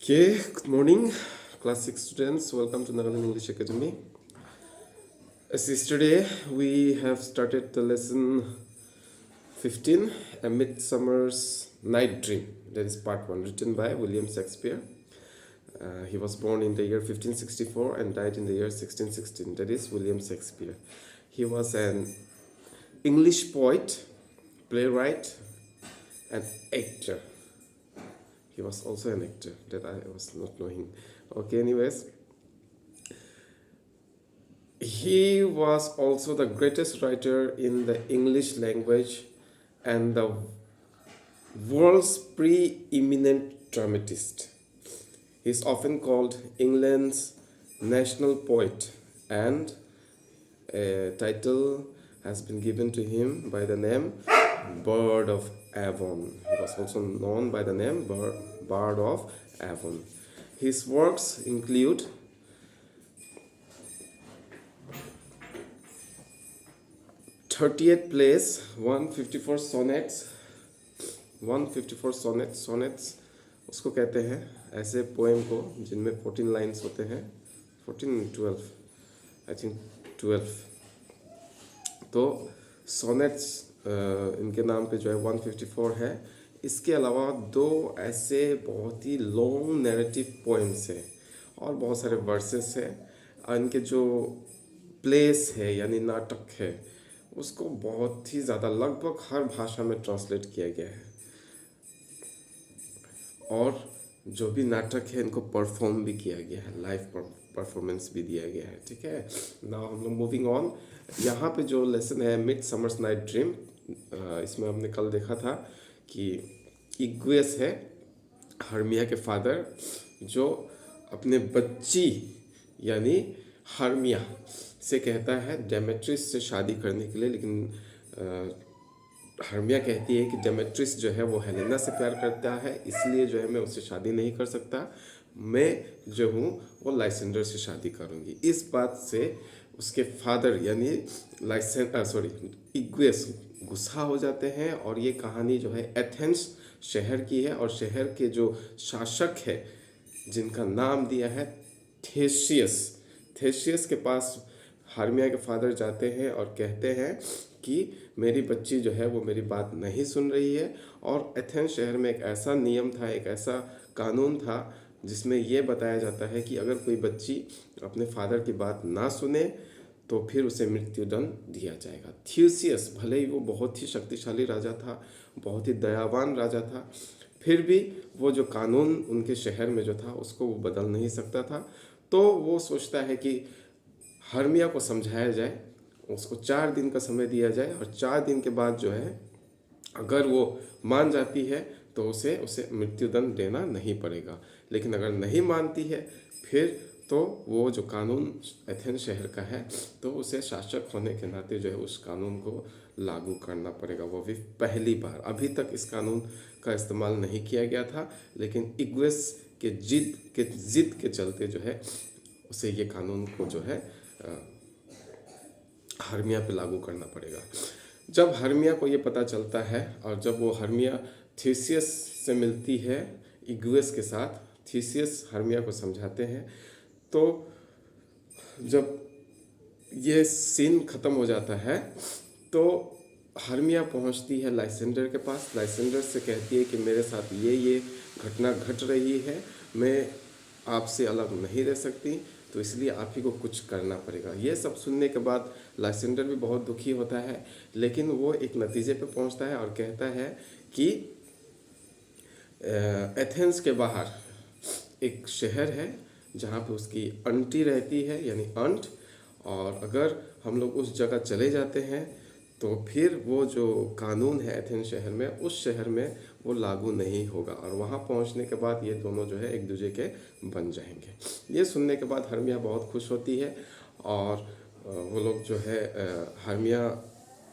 Okay, good morning, class 6 students. Welcome to Nagaland English Academy. As yesterday, we have started the lesson 15, A Midsummer's Night Dream. That is part 1, written by William Shakespeare. He was born in the year 1564 and died in the year 1616. That is William Shakespeare. He was an English poet, playwright, and actor. He was also an actor that I was not knowing. Okay, anyways, he was also the greatest writer in the English language and the world's preeminent dramatist. He is often called England's national poet, and a title has been given to him by the name Bard of Avon. He was also known by the name Bard of Avon. His works include 38 plays, 154 sonnets. 154 sonnets उसको कहते हैं ऐसे poem को जिनमें 14 lines होते हैं, 14 12 I think 12. तो sonnets इनके नाम पे जो है 154 है. इसके अलावा दो ऐसे बहुत ही लॉन्ग नैरेटिव पोएम्स हैं और बहुत सारे वर्सेस है. इनके जो प्लेस है यानी नाटक है उसको बहुत ही ज़्यादा लगभग हर भाषा में ट्रांसलेट किया गया है और जो भी नाटक है इनको परफॉर्म भी किया गया है, लाइव परफॉर्मेंस भी दिया गया है. ठीक है, नाउ हम लोग मूविंग ऑन. यहाँ पे जो लेसन है मिडसमर्स नाइट ड्रीम, इसमें हमने कल देखा था कि इग्वेस है हर्मिया के फादर जो अपने बच्ची यानी हर्मिया से कहता है डेमेट्रिस से शादी करने के लिए, लेकिन हर्मिया कहती है कि डेमेट्रिस जो है वो हेलेना से प्यार करता है, इसलिए जो है मैं उससे शादी नहीं कर सकता, मैं जो हूँ वो लाइसेंडर से शादी करूँगी. इस बात से उसके फादर यानी इग्वेस गुस्सा हो जाते हैं और ये कहानी जो है एथेंस शहर की है और शहर के जो शासक है जिनका नाम दिया है थेशियस के पास हार्मिया के फादर जाते हैं और कहते हैं कि मेरी बच्ची जो है वो मेरी बात नहीं सुन रही है. और एथेंस शहर में एक ऐसा नियम था, एक ऐसा कानून था जिसमें यह बताया जाता है कि अगर कोई बच्ची अपने फादर की बात ना सुने तो फिर उसे मृत्युदंड दिया जाएगा. थ्यूसियस भले ही वो बहुत ही शक्तिशाली राजा था, बहुत ही दयावान राजा था, फिर भी वो जो कानून उनके शहर में जो था उसको वो बदल नहीं सकता था. तो वो सोचता है कि हर्मिया को समझाया जाए, उसको 4 दिन का समय दिया जाए और 4 दिन के बाद जो है अगर वो मान जाती है तो उसे मृत्युदंड देना नहीं पड़ेगा, लेकिन अगर नहीं मानती है फिर तो वो जो कानून एथेंस शहर का है तो उसे शासक होने के नाते जो है उस कानून को लागू करना पड़ेगा. वो भी पहली बार, अभी तक इस कानून का इस्तेमाल नहीं किया गया था, लेकिन इग्वेस के जिद के चलते जो है उसे ये कानून को जो है हर्मिया पे लागू करना पड़ेगा. जब हर्मिया को ये पता चलता है और जब वो हर्मिया थीसियस से मिलती है इग्वेस के साथ, थीसियस हर्मिया को समझाते हैं, तो जब ये सीन ख़त्म हो जाता है तो हर्मिया पहुंचती है लाइसेंडर के पास. लाइसेंडर से कहती है कि मेरे साथ ये घटना घट रही है, मैं आपसे अलग नहीं रह सकती, तो इसलिए आप ही को कुछ करना पड़ेगा. ये सब सुनने के बाद लाइसेंडर भी बहुत दुखी होता है, लेकिन वो एक नतीजे पे पहुंचता है और कहता है कि एथेंस के बाहर एक शहर है जहाँ पे उसकी आंटी रहती है यानी अंट, और अगर हम लोग उस जगह चले जाते हैं तो फिर वो जो कानून है एथेंस शहर में उस शहर में वो लागू नहीं होगा, और वहाँ पहुँचने के बाद ये दोनों जो है एक दूसरे के बन जाएंगे. ये सुनने के बाद हर्मिया बहुत खुश होती है और वो लोग जो है हर्मिया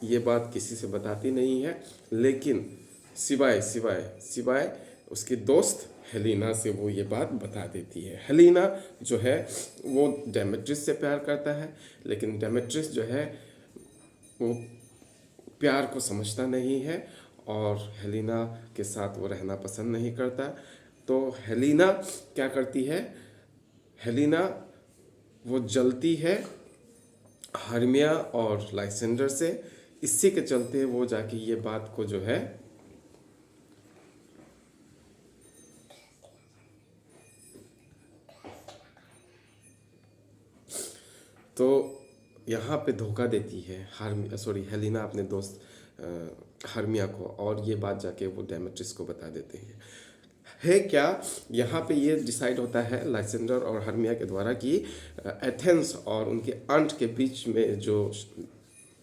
ये बात किसी से बताती नहीं है, लेकिन सिवाय उसकी दोस्त हेलिना से वो ये बात बता देती है. हेलिना जो है वो डेमेट्रिस से प्यार करता है, लेकिन डेमेट्रिस जो है वो प्यार को समझता नहीं है और हेलिना के साथ वो रहना पसंद नहीं करता. तो हेलिना क्या करती है, हेलिना वो जलती है हर्मिया और लाइसेंडर से। इसी के चलते वो जाके ये बात को जो है तो यहाँ पे धोखा देती है हेलिना अपने दोस्त हर्मिया को, और ये बात जाके वो डेमेट्रिस को बता देते हैं। है क्या, यहाँ पे ये डिसाइड होता है लाइसेंडर और हर्मिया के द्वारा कि एथेंस और उनके अंट के बीच में जो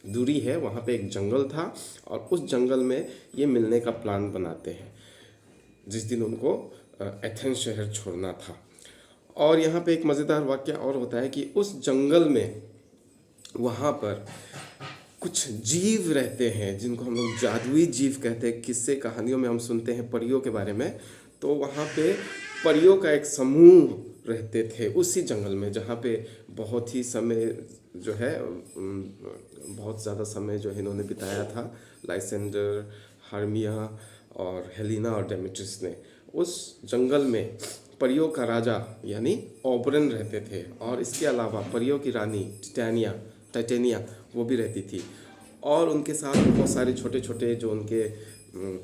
दूरी है वहाँ पे एक जंगल था, और उस जंगल में ये मिलने का प्लान बनाते हैं जिस दिन उनको एथेंस शहर छोड़ना था। और यहाँ पे एक मज़ेदार वाक्य और होता है कि उस जंगल में वहाँ पर कुछ जीव रहते हैं जिनको हम लोग जादुई जीव कहते हैं। किस्से कहानियों में हम सुनते हैं परियों के बारे में। तो वहाँ पे परियों का एक समूह रहते थे उसी जंगल में, जहाँ पे बहुत ही समय जो है बहुत ज़्यादा समय जो है इन्होंने बिताया था, लाइसेंडर, हार्मिया और हेलिना और डेमेट्रिस ने। उस जंगल में परियों का राजा यानी ओबरन रहते थे, और इसके अलावा परियों की रानी टाइटेनिया वो भी रहती थी, और उनके साथ बहुत सारे छोटे छोटे जो उनके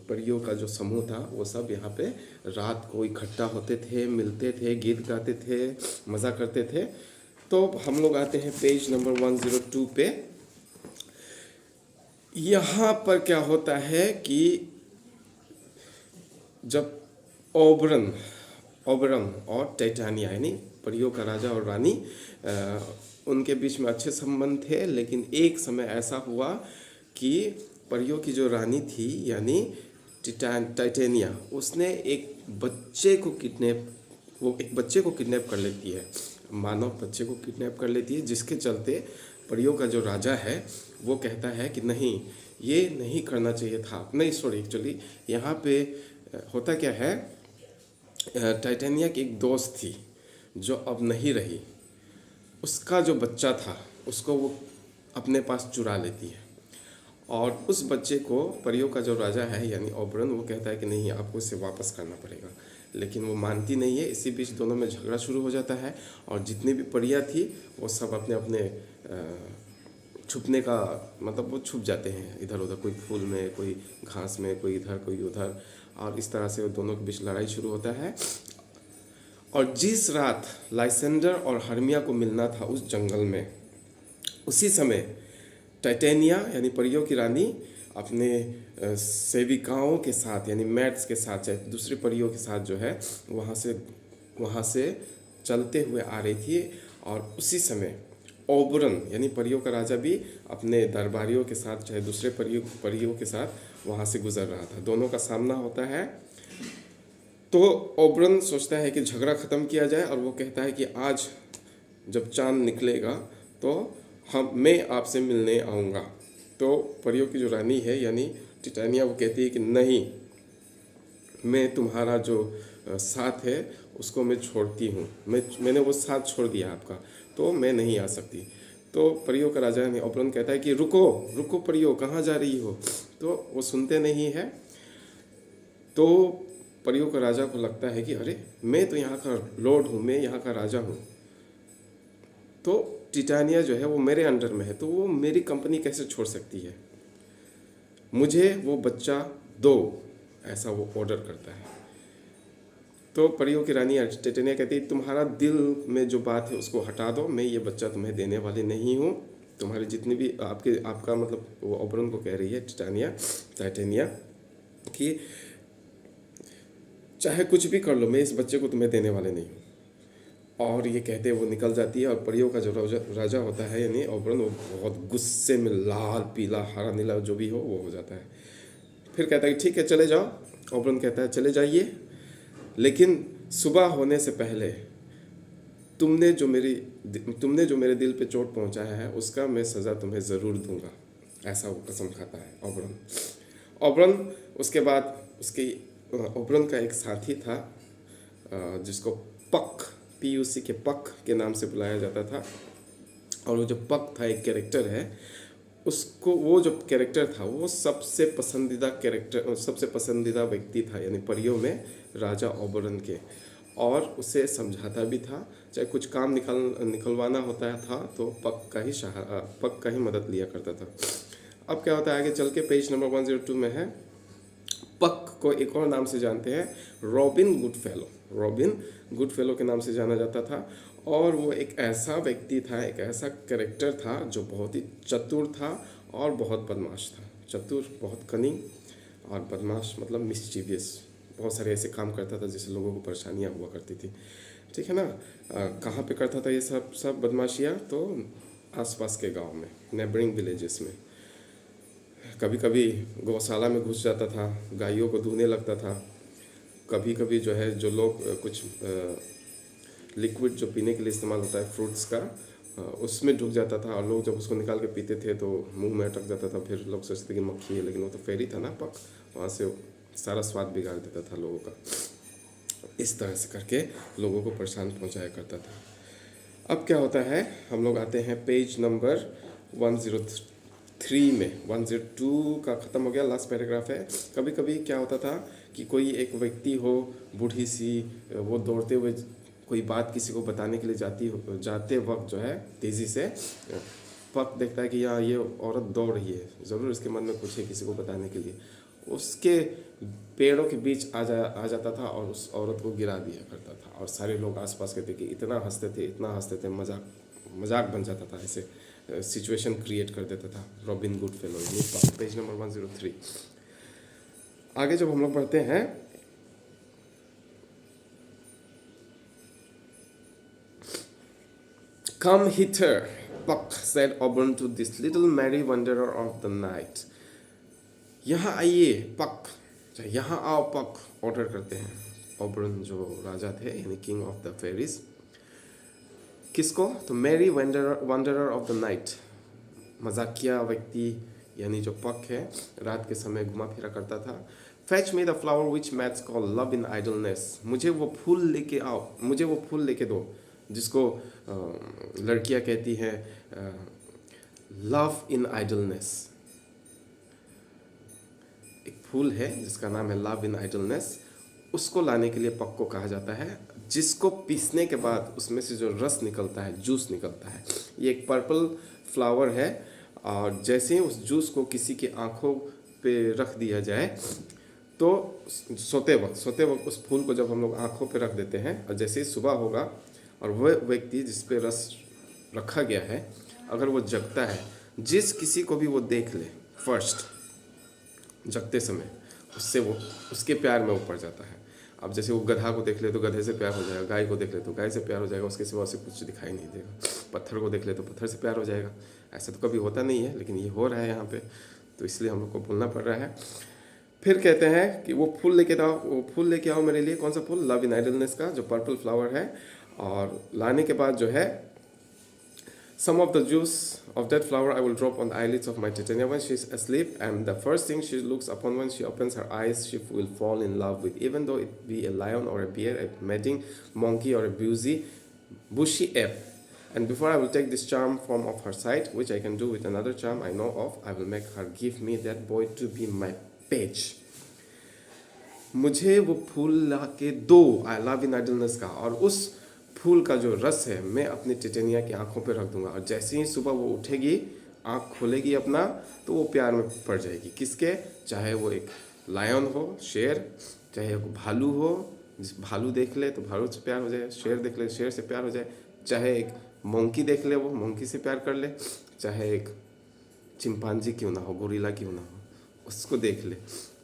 परियों का जो समूह था वो सब यहाँ पे रात को इकट्ठा होते थे, मिलते थे, गीत गाते थे, मज़ा करते थे। तो हम लोग आते हैं पेज नंबर 102 पे। यहाँ पर क्या होता है कि जब ओबरन और टाइटानिया यानी परियों का राजा और रानी उनके बीच में अच्छे संबंध थे, लेकिन एक समय ऐसा हुआ कि परियों की जो रानी थी यानी टाइटेनिया, उसने एक बच्चे को किडनैप कर लेती है, मानव बच्चे को किडनैप कर लेती है, जिसके चलते परियों का जो राजा है वो कहता है कि नहीं, ये नहीं करना चाहिए था। नहीं सॉरी, एक्चुअली यहाँ पे होता क्या है, टाइटेनिया की एक दोस्त थी जो अब नहीं रही, उसका जो बच्चा था उसको वो अपने पास चुरा लेती है, और उस बच्चे को परियों का जो राजा है यानी ओबरन वो कहता है कि नहीं, आपको इसे वापस करना पड़ेगा, लेकिन वो मानती नहीं है। इसी बीच दोनों में झगड़ा शुरू हो जाता है, और जितनी भी परियां थी वो सब अपने अपने छुपने का मतलब वो छुप जाते हैं इधर उधर, कोई फूल में, कोई घास में, कोई इधर कोई उधर, और इस तरह से वो दोनों के बीच लड़ाई शुरू होता है। और जिस रात लाइसेंडर और हर्मिया को मिलना था उस जंगल में, उसी समय टाइटेनिया यानी परियों की रानी अपने सेविकाओं के साथ यानी मैट्स के साथ, चाहे दूसरी परियों के साथ जो है वहाँ से चलते हुए आ रही थी, और उसी समय ओबरन यानी परियों का राजा भी अपने दरबारियों के साथ, चाहे दूसरे परियों के साथ वहाँ से गुजर रहा था। दोनों का सामना होता है। तो ओबरन सोचता है कि झगड़ा ख़त्म किया जाए, और वो कहता है कि आज जब चांद निकलेगा तो मैं आपसे मिलने आऊँगा। तो परियों की जो रानी है यानी टाइटेनिया वो कहती है कि नहीं, मैं तुम्हारा जो साथ है उसको मैं छोड़ती हूँ, मैंने वो साथ छोड़ दिया आपका, तो मैं नहीं आ सकती। तो परियों का राजा यानी ओबरन कहता है कि रुको रुको परियों, कहाँ जा रही हो। तो वो सुनते नहीं है। तो परियों का राजा को लगता है कि अरे, मैं तो यहाँ का लॉर्ड हूँ, मैं यहाँ का राजा हूँ, तो टाइटेनिया जो है वो मेरे अंडर में है, तो वो मेरी कंपनी कैसे छोड़ सकती है, मुझे वो बच्चा दो, ऐसा वो ऑर्डर करता है। तो परियों की रानी टाइटेनिया कहती है तुम्हारा दिल में जो बात है उसको हटा दो, मैं ये बच्चा तुम्हें देने वाली नहीं हूँ। तुम्हारी जितनी भी आपका मतलब वो ओबरन को कह रही है टाइटेनिया कि चाहे कुछ भी कर लो, मैं इस बच्चे को तुम्हें देने वाले नहीं हूँ। और ये कहते वो निकल जाती है, और परियों का जो राजा होता है यानी ओबरन, वो बहुत गुस्से में लाल पीला हरा नीला जो भी हो वो हो जाता है। फिर कहता है कि ठीक है चले जाओ। ओबरन कहता है चले जाइए, लेकिन सुबह होने से पहले तुमने जो मेरे दिल पे चोट पहुंचाया है उसका मैं सज़ा तुम्हें ज़रूर दूंगा, ऐसा वो कसम खाता है ओबरन। उसके बाद ओबरन का एक साथी था जिसको PUC के पक के नाम से बुलाया जाता था, और वो जो पक था एक कैरेक्टर है, उसको वो जो कैरेक्टर था वो सबसे पसंदीदा कैरेक्टर, सबसे पसंदीदा व्यक्ति था, यानी परियों में राजा ओबरन के। और उसे समझाता भी था, चाहे कुछ काम निकलवाना होता था तो पक का ही मदद लिया करता था। अब क्या होता है आगे चल के, पेज नंबर 102 में है, पक को एक और नाम से जानते हैं, रॉबिन गुडफेलो। रॉबिन गुडफेलो के नाम से जाना जाता था। और वो एक ऐसा व्यक्ति था, एक ऐसा कैरेक्टर था जो बहुत ही चतुर था और बहुत बदमाश था। चतुर, बहुत कनिंग, और बदमाश मतलब मिस्चीवियस। बहुत सारे ऐसे काम करता था जिससे लोगों को परेशानियां हुआ करती थी, ठीक है ना। कहाँ पे करता था ये सब बदमाशियाँ? तो आसपास के गांव में, नेबरिंग विलेजेस में। कभी कभी गौशाला में घुस जाता था, गायों को दूहने लगता था। कभी कभी जो है, जो लोग कुछ लिक्विड जो पीने के लिए इस्तेमाल होता है फ्रूट्स का, उसमें ढुक जाता था, और लोग जब उसको निकाल के पीते थे तो मुंह में अटक जाता था। फिर लोग सोचते कि मक्खी है, लेकिन वो तो फेरी था ना पक, वहाँ से सारा स्वाद बिगाड़ देता था लोगों का। इस तरह से करके लोगों को परेशान पहुंचाया करता था। अब क्या होता है, हम लोग आते हैं पेज नंबर 103 में। 102 का ख़त्म हो गया, लास्ट पैराग्राफ है। कभी कभी क्या होता था कि कोई एक व्यक्ति हो, बूढ़ी सी, वो दौड़ते हुए कोई बात किसी को बताने के लिए जाते वक्त जो है तेज़ी से पक देखता है कि यहाँ ये औरत दौड़ रही है, ज़रूर इसके मन में कुछ है किसी को बताने के लिए। उसके पेड़ों के बीच आ जाता था और उस औरत को गिरा दिया करता था। और सारे लोग आसपास कहते कि इतना हंसते थे, मजाक बन जाता था, ऐसे सिचुएशन क्रिएट कर देता था रॉबिन गुडफेलो। Page number 103। आगे जब हम लोग पढ़ते हैं, Come hither, Puck said Auburn to this little merry wanderer of the night. यहाँ आइए पक, यहाँ आओ पक, ऑर्डर करते हैं ऑबरन जो राजा थे, यानी किंग ऑफ द फेरीज। किसको? तो merry wanderer of the night, मजाकिया व्यक्ति यानी जो पक है, रात के समय घुमा फिरा करता था। Fetch me the flower which mats call love in idleness, मुझे वो फूल लेके आओ, मुझे वो फूल लेके दो जिसको लड़कियां कहती हैं लव इन आइडलनेस। एक फूल है जिसका नाम है लव इन आइडलनेस, उसको लाने के लिए पक को कहा जाता है, जिसको पीसने के बाद उसमें से जो रस निकलता है, जूस निकलता है। ये एक पर्पल फ्लावर है, और जैसे ही उस जूस को किसी की आंखों पे रख दिया जाए तो सोते वक्त उस फूल को जब हम लोग आंखों पे रख देते हैं, और जैसे ही सुबह होगा और वह व्यक्ति जिस पे रस रखा गया है अगर वो जगता है, जिस किसी को भी वो देख ले फर्स्ट जगते समय, उससे वो उसके प्यार में वो पड़ जाता है। अब जैसे वो गधा को देख ले तो गधे से प्यार हो जाएगा, गाय को देख ले तो गाय से प्यार हो जाएगा, उसके सिवा उसे कुछ दिखाई नहीं देगा। पत्थर को देख ले तो पत्थर से प्यार हो जाएगा। ऐसा तो कभी होता नहीं है, लेकिन ये हो रहा है यहाँ पे, तो इसलिए हम लोग को बोलना पड़ रहा है। फिर कहते हैं कि वो फूल लेके आओ मेरे लिए। कौन सा फूल? लव इन आइडलनेस का, जो पर्पल फ्लावर है। और लाने के बाद जो है, some of the juice of that flower I will drop on the eyelids of my Titania when she's asleep, and the first thing she looks upon when she opens her eyes she will fall in love with, even though it be a lion or a bear, a mating monkey or a bushy ape. And before I will take this charm from off her sight, which I can do with another charm I know of, I will make her give me that boy to be my page. मुझे वो फूल ला के दो, I love in idleness का, और उस फूल का जो रस है मैं अपनी टिटेनिया की आंखों पे रख दूंगा, और जैसे ही सुबह वो उठेगी, आंख खोलेगी अपना, तो वो प्यार में पड़ जाएगी। किसके? चाहे वो एक लायन हो, शेर, चाहे वो भालू हो, भालू देख ले तो भालू से प्यार हो जाए, शेर देख ले शेर से प्यार हो जाए, चाहे एक मोंकी देख ले वो मोंकी से प्यार कर ले, चाहे एक चिंपांजी क्यों ना हो, गोरिल्ला क्यों ना हो, उसको देख ले।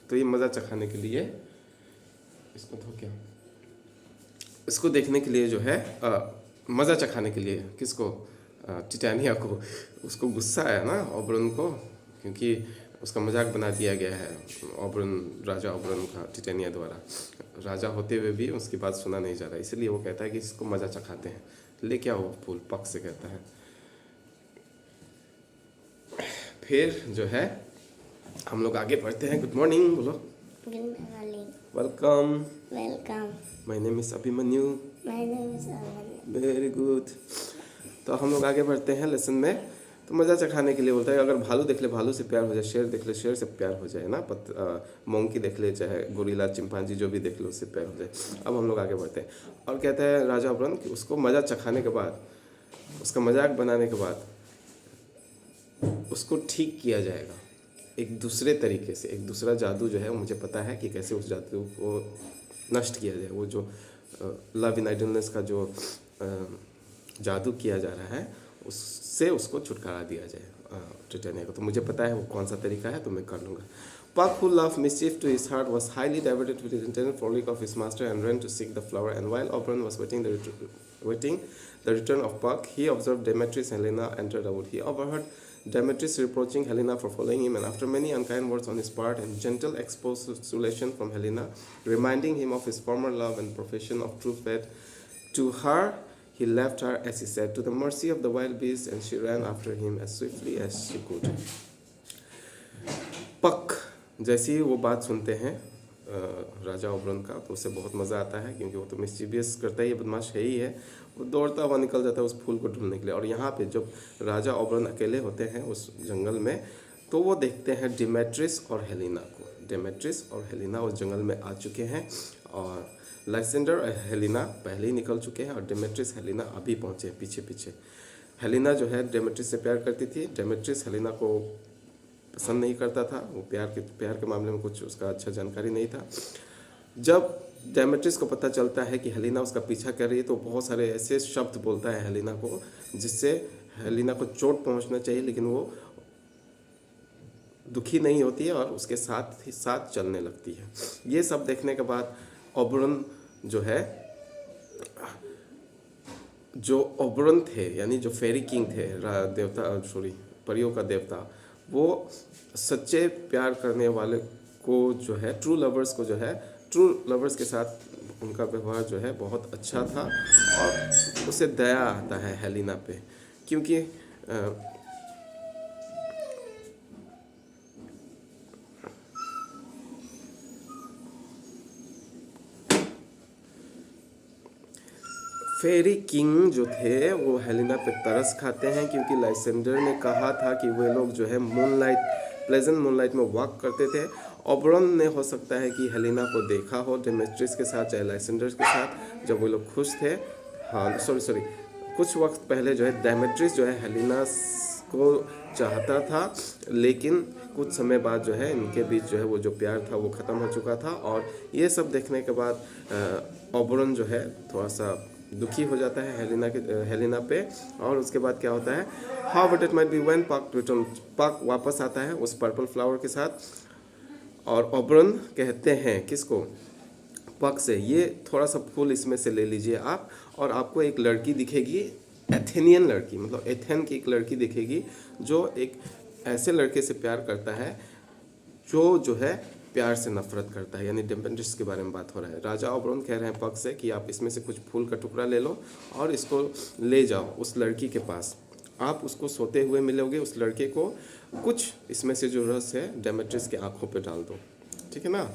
तो ये मज़ा चखाने के लिए, इसको तो क्या, इसको देखने के लिए जो है, मज़ा चखाने के लिए, किसको? टिटानिया को। उसको गुस्सा आया ना ओबरन को, क्योंकि उसका मजाक बना दिया गया है राजा ओबरन का टिटानिया द्वारा। राजा होते हुए भी उसकी बात सुना नहीं जा रहा, इसलिए वो कहता है कि इसको मज़ा चखाते हैं, लेके आओ फूल, पक से कहता है। फिर जो है हम लोग आगे बढ़ते हैं। गुड मॉर्निंग बोलो। Good morning. Welcome. Welcome. My name is Abhimanyu. My name is Aman. Very good. तो हम लोग आगे बढ़ते हैं लेसन में। तो मज़ा चखाने के लिए बोलता है अगर भालू देख ले भालू से प्यार हो जाए, शेर देख ले शेर से प्यार हो जाए ना, मोंकी देख ले चाहे गोरिल्ला चिंपांजी जो भी देख ले उससे प्यार हो जाए। अब हम लोग आगे बढ़ते हैं और कहते हैं राजा ओबरन कि उसको मज़ा चखाने के बाद, उसका मजाक बनाने के बाद उसको ठीक किया जाएगा एक दूसरे तरीके से। एक दूसरा जादू जो है वो मुझे पता है कि कैसे उस जादू को नष्ट किया जाए। वो जो लव इन आइडलनेस का जो जादू किया जा रहा है उससे उसको छुटकारा दिया जाए टिटेनिया को। तो मुझे पता है वो कौन सा तरीका है, तो मैं कर लूँगा। Puck, who loved mischief to his heart, was highly diverted with the intended frolic of his master and ran to seek the flower. And while Oberon was waiting the return of Puck, he observed Demetrius and Helena enter the wood. He overheard Demetrius reproaching Helena for following him, and after many unkind words on his part and gentle expostulation from Helena, reminding him of his former love and profession of true faith to her, he left her, as he said, to the mercy of the wild beasts, and she ran after him as swiftly as she could. पक जैसे ही वो बात सुनते हैं राजा ओबरन का, तो उसे बहुत मज़ा आता है क्योंकि वो तो मिस्चीवियस करता ही है, बदमाश है ही है। वो दौड़ता हुआ निकल जाता है उस फूल को ढूंढने के लिए। और यहाँ पे जब राजा ओबरन अकेले होते हैं उस जंगल में, तो वो देखते हैं डिमेट्रिस और हेलिना को। डिमेट्रिस और हेलिना उस जंगल में आ चुके हैं और लाइसेंडर और हेलिना पहले ही निकल चुके हैं और डिमेट्रिस हेलिना अभी पहुँचे पीछे पीछे। हेलिना जो है डेमेट्रिस से प्यार करती थी। डेमेट्रिस हेलिना को पसंद नहीं करता था, वो प्यार के मामले में कुछ उसका अच्छा जानकारी नहीं था। जब डेमेट्रिस को पता चलता है कि हेलिना उसका पीछा कर रही है, तो बहुत सारे ऐसे शब्द बोलता है हेलिना को जिससे हेलिना को चोट पहुंचना चाहिए, लेकिन वो दुखी नहीं होती है और उसके साथ ही साथ चलने लगती है। ये सब देखने के बाद ओबरन जो ओबरन थे, यानी जो फेरी किंग थे, परियों का देवता, वो सच्चे प्यार करने वाले को जो है, ट्रू लवर्स के साथ उनका व्यवहार जो है बहुत अच्छा था और उसे दया आता है हेलिना पे, क्योंकि फेरी किंग जो थे वो हेलिना पे तरस खाते हैं, क्योंकि लाइसेंडर ने कहा था कि वे लोग जो है प्लेजेंट मूनलाइट में वॉक करते थे। ओबरन ने हो सकता है कि हेलिना को देखा हो डेमेट्रिस के साथ चाहे लाइसेंडर के साथ, जब वो लोग खुश थे। हाँ सॉरी कुछ वक्त पहले जो है डेमेट्रिस जो है हेलिना को चाहता था, लेकिन कुछ समय बाद जो है इनके बीच जो है वो जो प्यार था वो ख़त्म हो चुका था। और ये सब देखने के बाद ओबरन जो है थोड़ा सा दुखी हो जाता है हेलिना पे। और उसके बाद क्या होता है, how but it might be when पक रिटर्न, पक वापस आता है उस पर्पल फ्लावर के साथ और ओबरन कहते हैं किसको, पक से, ये थोड़ा सा फूल इसमें से ले लीजिए आप, और आपको एक लड़की दिखेगी, एथेनियन लड़की, मतलब एथेन की एक लड़की दिखेगी जो एक ऐसे लड़के से प्यार करता है जो है प्यार से नफरत करता है, यानी डेमेट्रिस के बारे में बात हो रहा है। राजा ओबरन कह रहे हैं पक से कि आप इसमें से कुछ फूल का टुकड़ा ले लो और इसको ले जाओ उस लड़की के पास, आप उसको सोते हुए मिलोगे, उस लड़के को कुछ इसमें से जो रस है डेमेट्रिस के आंखों पे डाल दो, ठीक है ना।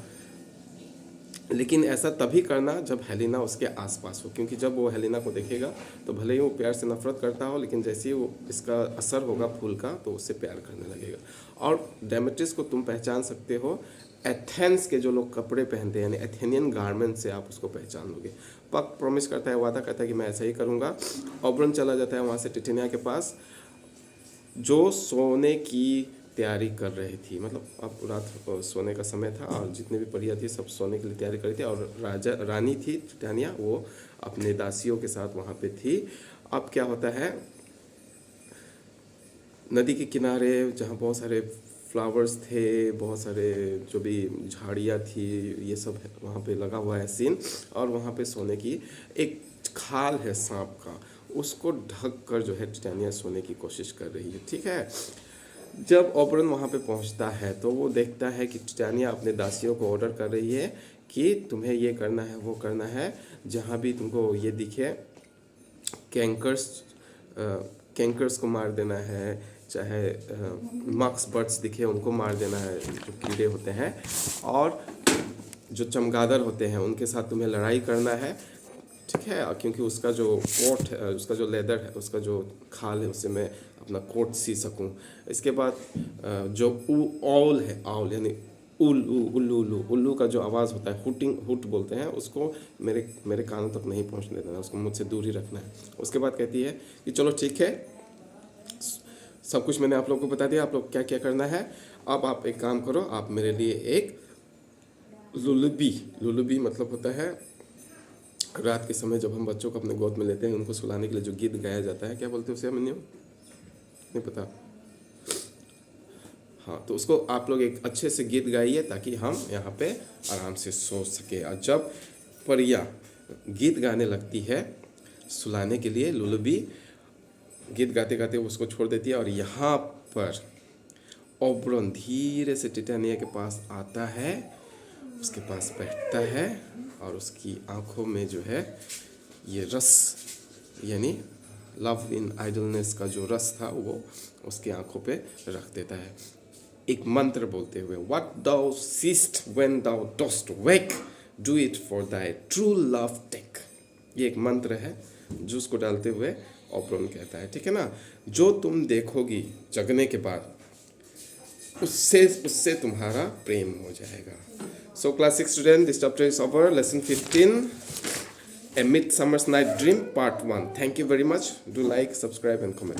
लेकिन ऐसा तभी करना जब हेलिना उसके आसपास हो, क्योंकि जब वो हेलिना को देखेगा तो भले ही वो प्यार से नफरत करता हो, लेकिन जैसे ही वो इसका असर होगा फूल का तो उससे प्यार करने लगेगा। और डेमेट्रिस को तुम पहचान सकते हो एथेंस के जो लोग कपड़े पहनते हैं, यानी एथेनियन गारमेंट से आप उसको पहचान लोगे। पक प्रॉमिस करता है, वादा करता है कि मैं ऐसा ही करूँगा। ओबरन चला जाता है वहाँ से टिटेनिया के पास जो सोने की तैयारी कर रही थी, मतलब अब रात सोने का समय था और जितने भी परियां थी सब सोने के लिए तैयारी कर रही थी। और रानी थी टिटेनिया, वो अपने दासियों के साथ वहाँ पे थी। अब क्या होता है, नदी के किनारे जहाँ बहुत सारे फ्लावर्स थे, बहुत सारे जो भी झाड़ियाँ थी, ये सब वहाँ पे लगा हुआ है सीन। और वहाँ पे सोने की एक खाल है सांप का, उसको ढक कर जो है टिटेनिया सोने की कोशिश कर रही है, ठीक है। जब ओबरन वहाँ पे पहुँचता है तो वो देखता है कि टिटेनिया अपने दासियों को ऑर्डर कर रही है कि तुम्हें ये करना है वो करना है, जहाँ भी तुमको ये दिखे कैंकर्स को मार देना है, चाहे मक्स बर्ड्स दिखे उनको मार देना है, जो कीड़े होते हैं, और जो चमगादड़ होते हैं उनके साथ तुम्हें लड़ाई करना है, ठीक है, क्योंकि उसका जो कोट है, उसका जो लेदर है, उसका जो खाल है, उससे मैं अपना कोट सी सकूं। इसके बाद जो औल है, औल यानी उल्लू उल्लू उल्लू उल्लू का जो आवाज़ होता है, हुटिंग हुट बोलते हैं उसको, मेरे मेरे कानों तक नहीं पहुंचने देना, उसको मुझसे दूर ही रखना है। उसके बाद कहती है कि चलो ठीक है, सब कुछ मैंने आप लोगों को बता दिया, आप लोग क्या क्या करना है। अब आप एक काम करो, आप मेरे लिए एक लुलुबी, लुलुबी मतलब होता है रात के समय जब हम बच्चों को अपने गोद में लेते हैं, उनको सुलाने के लिए जो गीत गाया जाता है, क्या बोलते हैं उसे, मन्यू नहीं पता। हाँ, तो उसको आप लोग एक अच्छे से गीत गाइए ताकि हम यहाँ पे आराम से सो सके। और जब परिया गीत गाने लगती है सुलाने के लिए, लुलुबी गीत गाते गाते उसको छोड़ देती है, और यहाँ पर ओबरन धीरे से टिटानिया के पास आता है, उसके पास बैठता है, और उसकी आंखों में जो है ये रस, यानी लव इन आइडलनेस का जो रस था वो उसकी आंखों पे रख देता है, एक मंत्र बोलते हुए, what thou seest when thou dost wake, do it for thy true love take. ये एक मंत्र है जो उसको डालते हुए ओबरन कहता है, ठीक है ना, जो तुम देखोगी जगने के बाद उससे तुम्हारा प्रेम हो जाएगा। So class 6 student, this chapter is over, lesson 15, A Midsummer's Night Dream Part 1. Thank you very much. Do like, subscribe and comment.